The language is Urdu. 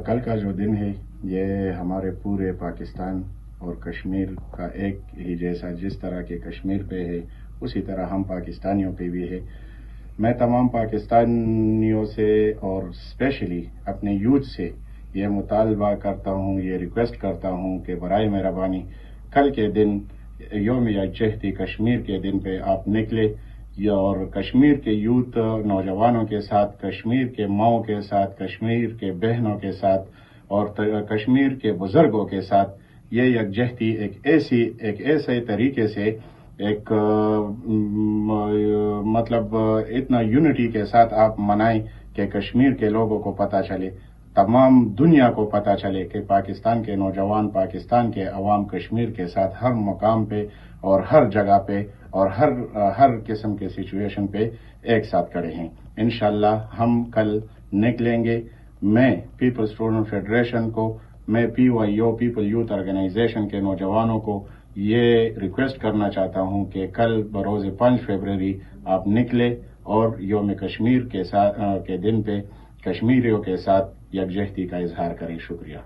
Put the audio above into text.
کل کا جو دن ہے یہ ہمارے پورے پاکستان اور کشمیر کا ایک ہی جیسا، جس طرح کے کشمیر پہ ہے اسی طرح ہم پاکستانیوں پہ بھی ہے۔ میں تمام پاکستانیوں سے اور اسپیشلی اپنے یوتھ سے یہ مطالبہ کرتا ہوں، یہ ریکویسٹ کرتا ہوں کہ برائے مہربانی کل کے دن یوم یکجہتی کشمیر کے دن پہ آپ نکلے اور کشمیر کے یوتھ نوجوانوں کے ساتھ، کشمیر کے ماؤں کے ساتھ، کشمیر کے بہنوں کے ساتھ اور کشمیر کے بزرگوں کے ساتھ یہ یکجہتی ایک ایسے طریقے سے ایک مطلب اتنا یونٹی کے ساتھ آپ منائیں کہ کشمیر کے لوگوں کو پتہ چلے، تمام دنیا کو پتہ چلے کہ پاکستان کے نوجوان، پاکستان کے عوام کشمیر کے ساتھ ہر مقام پہ اور ہر جگہ پہ اور ہر قسم کے سچویشن پہ ایک ساتھ کھڑے ہیں۔ انشاءاللہ ہم کل نکلیں گے۔ میں پیپل اسٹوڈنٹ فیڈریشن کو، میں PYO پیپل یوتھ آرگنائزیشن کے نوجوانوں کو یہ ریکویسٹ کرنا چاہتا ہوں کہ کل بروز 5 فروری آپ نکلے اور یوم کشمیر کے دن پہ کشمیریوں کے ساتھ یکجہتی کا اظہار کریں۔ شکریہ۔